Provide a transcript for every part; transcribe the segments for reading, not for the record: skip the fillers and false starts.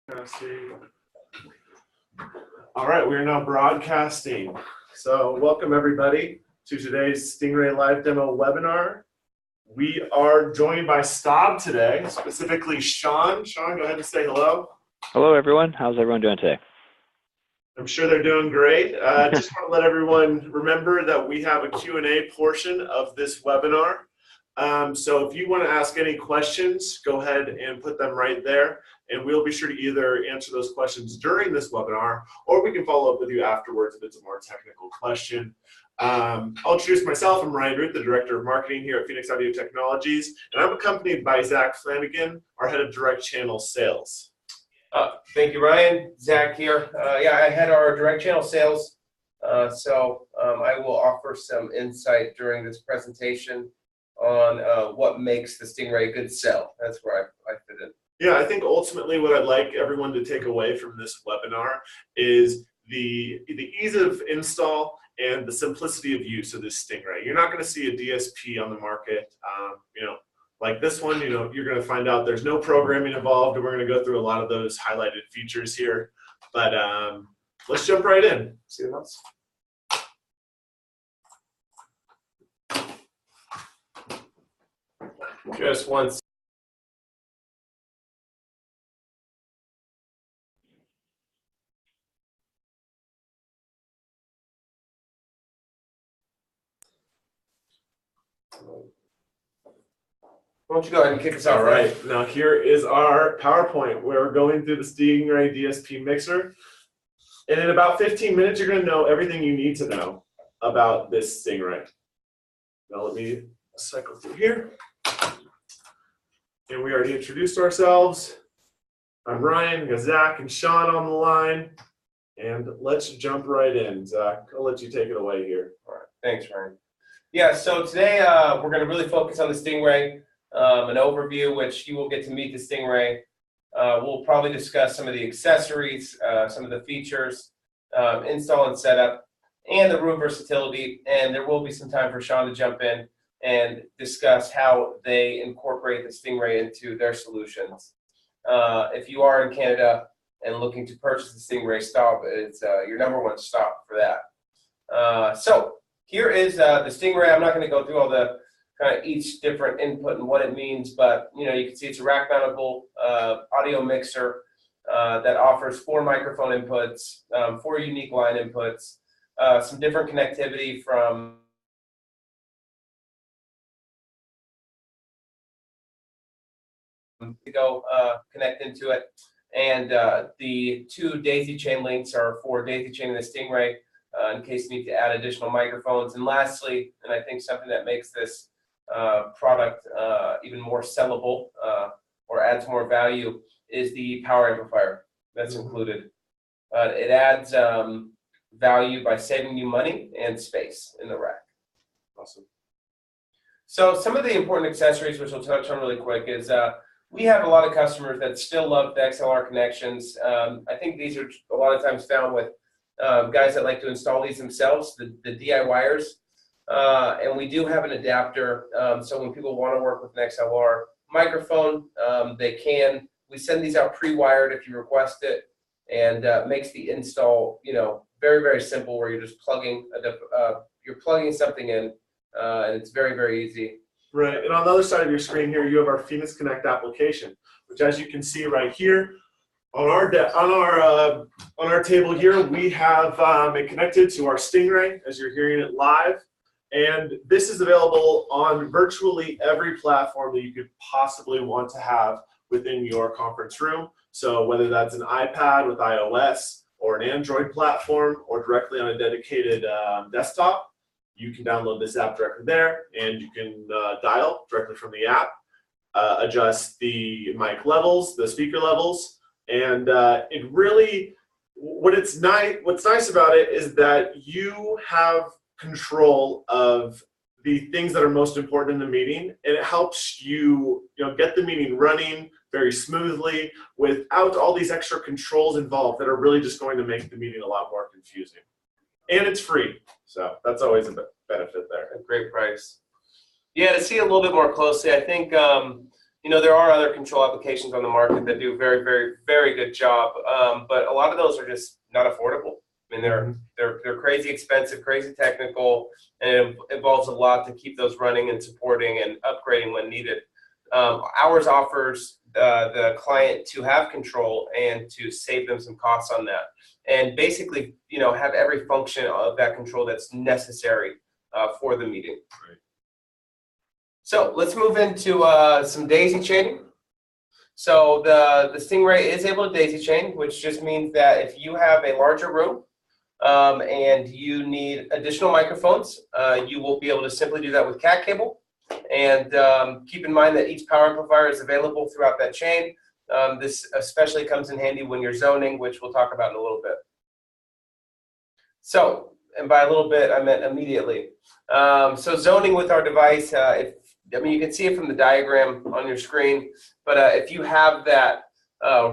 Broadcasting. All right, we are now broadcasting. So welcome everybody to today's Stingray Live Demo webinar. We are joined by Staub today, specifically Sean. Sean, go ahead and say hello. Hello everyone, how's everyone doing today? I'm sure they're doing great. Just want to let everyone remember that we have a Q&A portion of this webinar. So if you want to ask any questions, go ahead and put them right there, and we'll be sure to either answer those questions during this webinar, or we can follow up with you afterwards if it's a more technical question. I'll introduce myself. I'm Ryan Root, the Director of Marketing here at Phoenix Audio Technologies, and I'm accompanied by Zach Flanagan, our Head of Direct Channel Sales. Thank you, Ryan. Zach here. I head our direct channel sales, so I will offer some insight during this presentation on what makes the Stingray a good sell. That's where I fit in. Yeah, I think ultimately what I'd like everyone to take away from this webinar is the ease of install and the simplicity of use of this Stingray. You're not going to see a DSP on the market, like this one. You're going to find out there's no programming involved, and we're going to go through a lot of those highlighted features here. But let's jump right in. See what else? Just once. Why don't you go ahead and kick us off? All right, now here is our PowerPoint. We're going through the Stingray DSP mixer. And in about 15 minutes, you're going to know everything you need to know about this Stingray. Now let me cycle through here. And we already introduced ourselves. I'm Ryan, we got Zach and Sean on the line. And let's jump right in. Zach, I'll let you take it away here. All right, thanks, Ryan. Yeah, so today we're going to really focus on the Stingray, an overview, which you will get to meet the Stingray. We'll probably discuss some of the accessories, some of the features, install and setup, and the room versatility. And there will be some time for Sean to jump in and discuss how they incorporate the Stingray into their solutions. If you are in Canada and looking to purchase the Stingray, Staub, it's your #1 stop for that. So here is the Stingray. I'm not going to go through all the kind of each different input and what it means, but you can see it's a rack-mountable audio mixer that offers 4 microphone inputs, 4 unique line inputs, some different connectivity from to go connect into it, and the 2 daisy chain links are for daisy chaining the Stingray in case you need to add additional microphones. And lastly, and I think something that makes this product even more sellable or adds more value, is the power amplifier that's included. It adds value by saving you money and space in the rack. Awesome. So some of the important accessories, which we'll touch on really quick, is we have a lot of customers that still love the XLR connections. I think these are a lot of times found with guys that like to install these themselves, the DIYers. And we do have an adapter, so when people want to work with an XLR microphone, they can. We send these out pre-wired if you request it, and makes the install, very, very simple, where you're just plugging something in, and it's very, very easy. Right, and on the other side of your screen here, you have our Phoenix Connect application, which, as you can see right here, on our table here, we have it connected to our Stingray, as you're hearing it live. And this is available on virtually every platform that you could possibly want to have within your conference room. So whether that's an iPad with iOS, or an Android platform, or directly on a dedicated desktop, you can download this app directly there, and you can dial directly from the app, adjust the mic levels, the speaker levels, and it really, what's nice about it is that you have control of the things that are most important in the meeting, and it helps you, get the meeting running very smoothly without all these extra controls involved that are really just going to make the meeting a lot more confusing. And it's free, so that's always a benefit there. A great price. Yeah, to see a little bit more closely, I think You know, there are other control applications on the market that do very, very, very good job, but a lot of those are just not affordable. I mean, they're crazy expensive, crazy technical, and it involves a lot to keep those running and supporting and upgrading when needed. Ours offers the client to have control and to save them some costs on that, and basically, you know, have every function of that control that's necessary for the meeting. Right. So let's move into some daisy chaining. So the Stingray is able to daisy chain, which just means that if you have a larger room and you need additional microphones, you will be able to simply do that with cat cable. And keep in mind that each power amplifier is available throughout that chain. This especially comes in handy when you're zoning, which we'll talk about in a little bit. So, and by a little bit, I meant immediately. So zoning with our device, I mean, you can see it from the diagram on your screen, but if you have that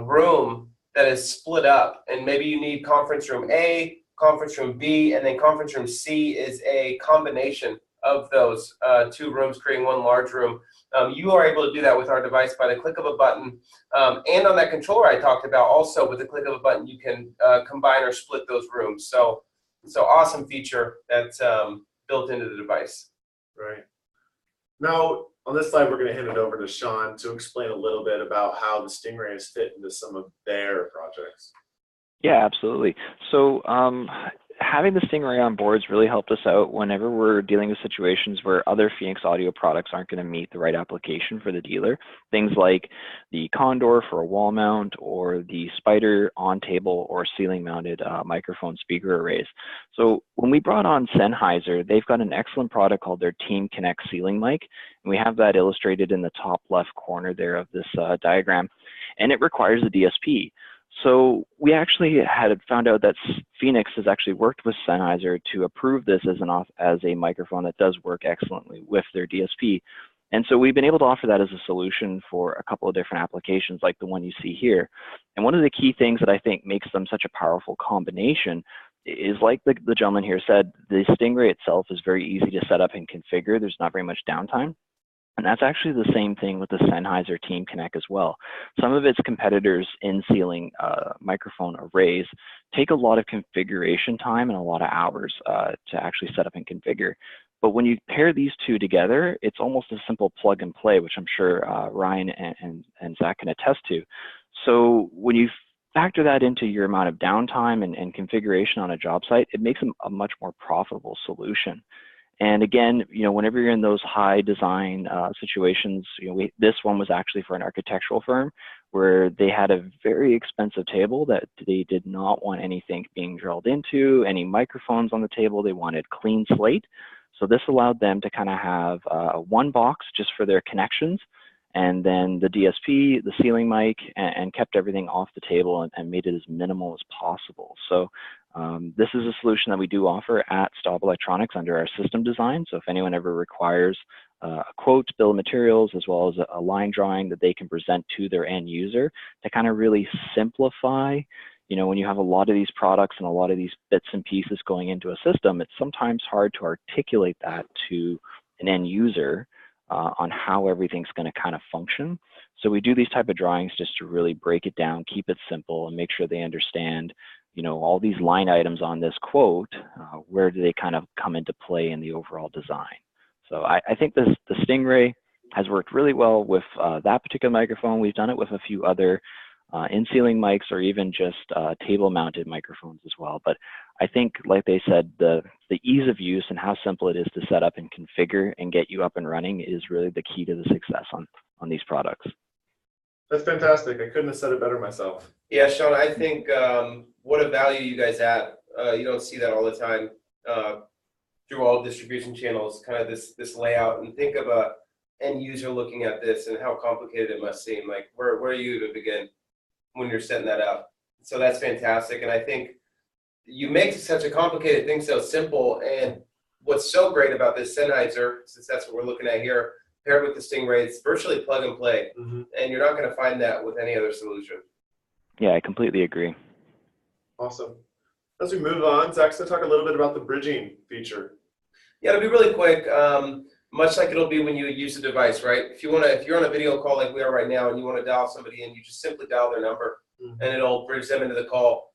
room that is split up, and maybe you need conference room A, conference room B, and then conference room C is a combination of those two rooms creating one large room. You are able to do that with our device by the click of a button. And on that controller I talked about, also with the click of a button, you can combine or split those rooms. So awesome feature that's built into the device. Right. Now, on this slide, we're going to hand it over to Sean to explain a little bit about how the Stingray has fit into some of their projects. Yeah, absolutely. So having the Stingray on board has really helped us out whenever we're dealing with situations where other Phoenix audio products aren't going to meet the right application for the dealer. Things like the Condor for a wall mount, or the Spider on table or ceiling mounted microphone speaker arrays. So when we brought on Sennheiser, they've got an excellent product called their Team Connect ceiling mic. And we have that illustrated in the top left corner there of this diagram. And it requires a DSP. So we actually had found out that Phoenix has actually worked with Sennheiser to approve this as a microphone that does work excellently with their DSP. And so we've been able to offer that as a solution for a couple of different applications like the one you see here. And one of the key things that I think makes them such a powerful combination is, like the gentleman here said, the Stingray itself is very easy to set up and configure. There's not very much downtime. And that's actually the same thing with the Sennheiser Team Connect as well. Some of its competitors in ceiling microphone arrays take a lot of configuration time and a lot of hours to actually set up and configure. But when you pair these two together, it's almost a simple plug and play, which I'm sure Ryan and Zach can attest to. So when you factor that into your amount of downtime and configuration on a job site, it makes them a much more profitable solution. And again, you know, whenever you're in those high design situations, you know, this one was actually for an architectural firm where they had a very expensive table that they did not want anything being drilled into, any microphones on the table. They wanted clean slate. So this allowed them to kind of have one box just for their connections, and then the DSP, the ceiling mic, and kept everything off the table and made it as minimal as possible. So this is a solution that we do offer at Staub Electronics under our system design. So if anyone ever requires a quote, bill of materials, as well as a line drawing that they can present to their end user to kind of really simplify, you know, when you have a lot of these products and a lot of these bits and pieces going into a system, it's sometimes hard to articulate that to an end user on how everything's going to kind of function. So we do these type of drawings just to really break it down, keep it simple, and make sure they understand, you know, all these line items on this quote, where do they kind of come into play in the overall design. So I think the Stingray has worked really well with that particular microphone. We've done it with a few other in-ceiling mics or even just table-mounted microphones as well. But I think, like they said, the ease of use and how simple it is to set up and configure and get you up and running is really the key to the success on these products. That's fantastic. I couldn't have said it better myself. Yeah, Sean, I think what a value you guys add. You don't see that all the time through all distribution channels, kind of this layout. And think of a end user looking at this and how complicated it must seem. Like, where do you even begin when you're setting that up? So that's fantastic. And I think you make such a complicated thing so simple. And what's so great about this Sennheiser, since that's what we're looking at here, paired with the Stingray, it's virtually plug and play. Mm-hmm. And you're not going to find that with any other solution. Yeah, I completely agree. Awesome. As we move on, Zach's going to talk a little bit about the bridging feature. Yeah, it'll be really quick. much like it'll be when you use the device, right? If you're on a video call like we are right now and you want to dial somebody in, you just simply dial their number and it'll bridge them into the call.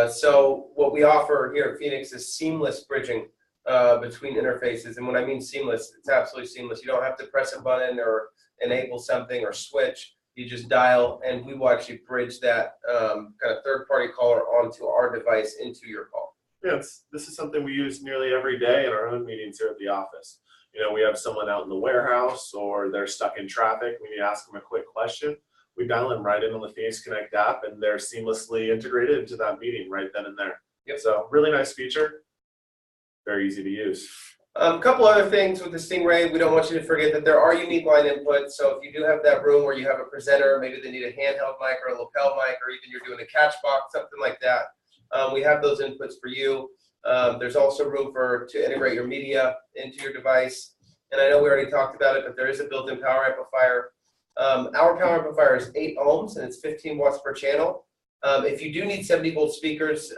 So what we offer here at Phoenix is seamless bridging between interfaces. And when I mean seamless, it's absolutely seamless. You don't have to press a button or enable something or switch. You just dial, and we will actually bridge that kind of third-party caller onto our device into your call. Yeah, this is something we use nearly every day in our own meetings here at the office. You know, we have someone out in the warehouse or they're stuck in traffic. We need to ask them a quick question. We dial them right in on the Phoenix Connect app, and they're seamlessly integrated into that meeting right then and there. Yep. So really nice feature, very easy to use. A couple other things with the Stingray. We don't want you to forget that there are unique line inputs. So if you do have that room where you have a presenter, maybe they need a handheld mic or a lapel mic, or even you're doing a catch box, something like that, we have those inputs for you. There's also room to integrate your media into your device. And I know we already talked about it, but there is a built-in power amplifier. Our power amplifier is 8 ohms and it's 15 watts per channel. If you do need 70 volt speakers,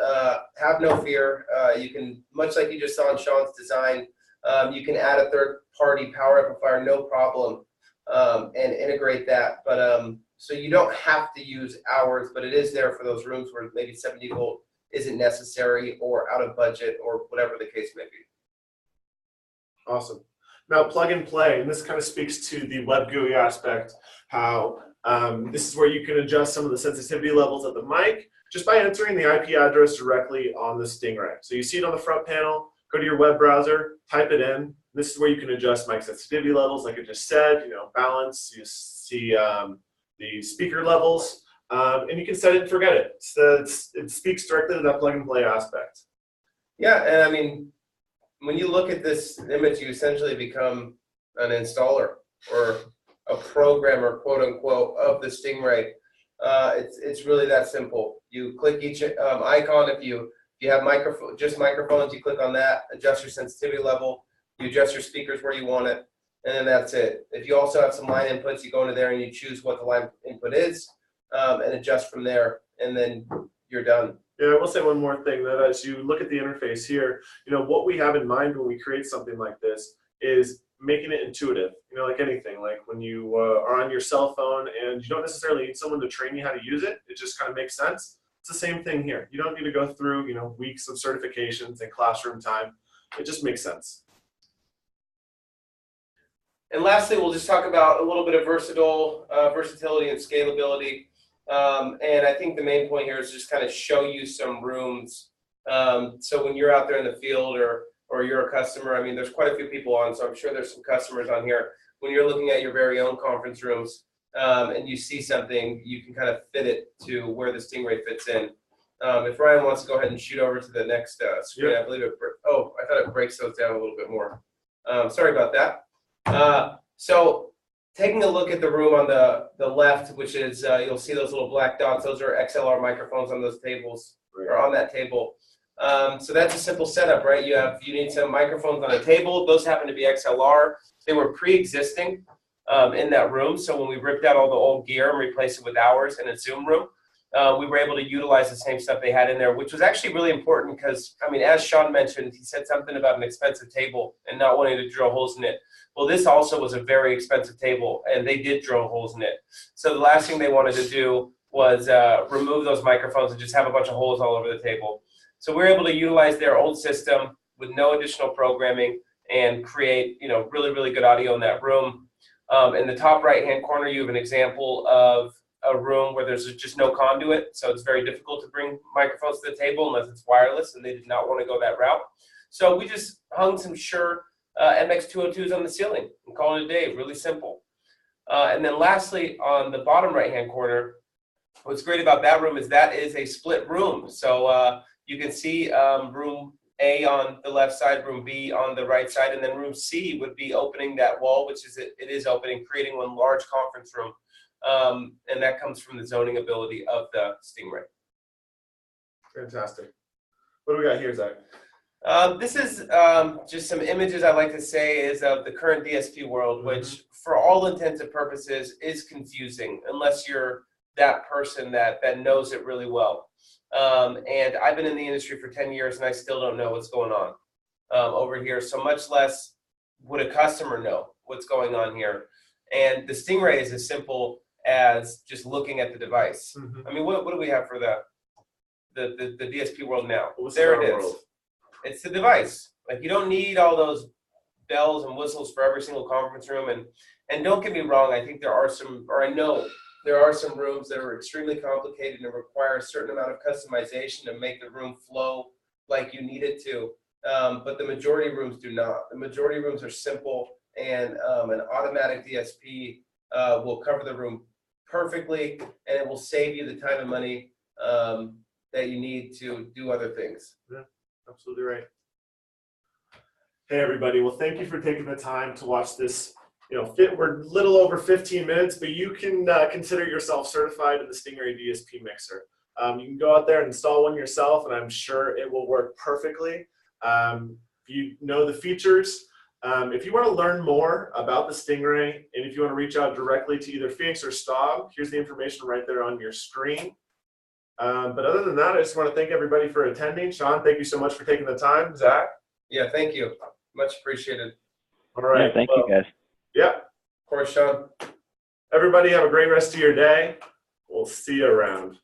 have no fear. You can, much like you just saw in Sean's design, you can add a third-party power amplifier, no problem, and integrate that. But so you don't have to use ours, but it is there for those rooms where maybe 70 volt isn't necessary or out of budget or whatever the case may be. Awesome. Now plug and play, and this kind of speaks to the web GUI aspect, how this is where you can adjust some of the sensitivity levels of the mic just by entering the IP address directly on the Stingray. So you see it on the front panel, go to your web browser, type it in. This is where you can adjust mic sensitivity levels, like I just said, you know, balance, you see the speaker levels, and you can set it and forget it. It speaks directly to that plug and play aspect. Yeah, and I mean, when you look at this image, you essentially become an installer or a programmer, quote unquote, of the Stingray. It's really that simple. You click each icon. If you have microphones, you click on that, adjust your sensitivity level, you adjust your speakers where you want it, and then that's it. If you also have some line inputs, you go into there and you choose what the line input is and adjust from there, and then you're done. Yeah, I will say one more thing, that as you look at the interface here, you know, what we have in mind when we create something like this is making it intuitive. You know, like anything, like when you are on your cell phone and you don't necessarily need someone to train you how to use it, it just kind of makes sense. It's the same thing here. You don't need to go through, you know, weeks of certifications and classroom time. It just makes sense. And lastly, we'll just talk about a little bit of versatility and scalability. And I think the main point here is just kind of show you some rooms. So when you're out there in the field or you're a customer, I mean, there's quite a few people on, so I'm sure there's some customers on here. When you're looking at your very own conference rooms and you see something, you can kind of fit it to where the Stingray fits in. If Ryan wants to go ahead and shoot over to the next screen, yep. I believe I thought it breaks those down a little bit more. Sorry about that. So taking a look at the room on the left, which is, you'll see those little black dots. Those are XLR microphones on those tables, or on that table. So that's a simple setup, right? You need some microphones on a table. Those happen to be XLR. They were pre-existing in that room. So when we ripped out all the old gear and replaced it with ours in a Zoom room, we were able to utilize the same stuff they had in there, which was actually really important because, I mean, as Sean mentioned, he said something about an expensive table and not wanting to drill holes in it. Well, this also was a very expensive table, and they did drill holes in it. So the last thing they wanted to do was remove those microphones and just have a bunch of holes all over the table. So we were able to utilize their old system with no additional programming and create, you know, really, really good audio in that room. In the top right-hand corner, you have an example of a room where there's just no conduit, so it's very difficult to bring microphones to the table unless it's wireless, and they did not want to go that route. So we just hung some Shure MX202s on the ceiling and called it a day. Really simple. And then lastly, on the bottom right-hand corner, what's great about that room is that is a split room. So you can see room A on the left side, room B on the right side, and then room C would be opening that wall, which is it is opening, creating one large conference room. And that comes from the zoning ability of the Stingray. Fantastic. What do we got here, Zach? This is just some images I like to say is of the current DSP world, which for all intents and purposes is confusing unless you're that person that knows it really well. And I've been in the industry for 10 years and I still don't know what's going on over here. So much less would a customer know what's going on here? And the Stingray is as simple as just looking at the device. I mean, what do we have for the DSP world now? There it is. It's the device. Like, you don't need all those bells and whistles for every single conference room. And don't get me wrong, I think there are some, or I know there are some rooms that are extremely complicated and require a certain amount of customization to make the room flow like you need it to. But the majority of rooms do not. The majority of rooms are simple, and an automatic DSP will cover the room perfectly, and it will save you the time and money that you need to do other things. Yeah, absolutely right. Hey everybody, well, thank you for taking the time to watch this. We're a little over 15 minutes, but you can consider yourself certified in the Stingray DSP mixer. You can go out there and install one yourself, and I'm sure it will work perfectly. You know the features. If you want to learn more about the Stingray, and if you want to reach out directly to either Phoenix or Staub, here's the information right there on your screen. But other than that, I just want to thank everybody for attending. Sean, thank you so much for taking the time. Zach? Yeah, thank you. Much appreciated. All right. Yeah, thank you, guys. Yeah. Of course, Sean. Everybody have a great rest of your day. We'll see you around.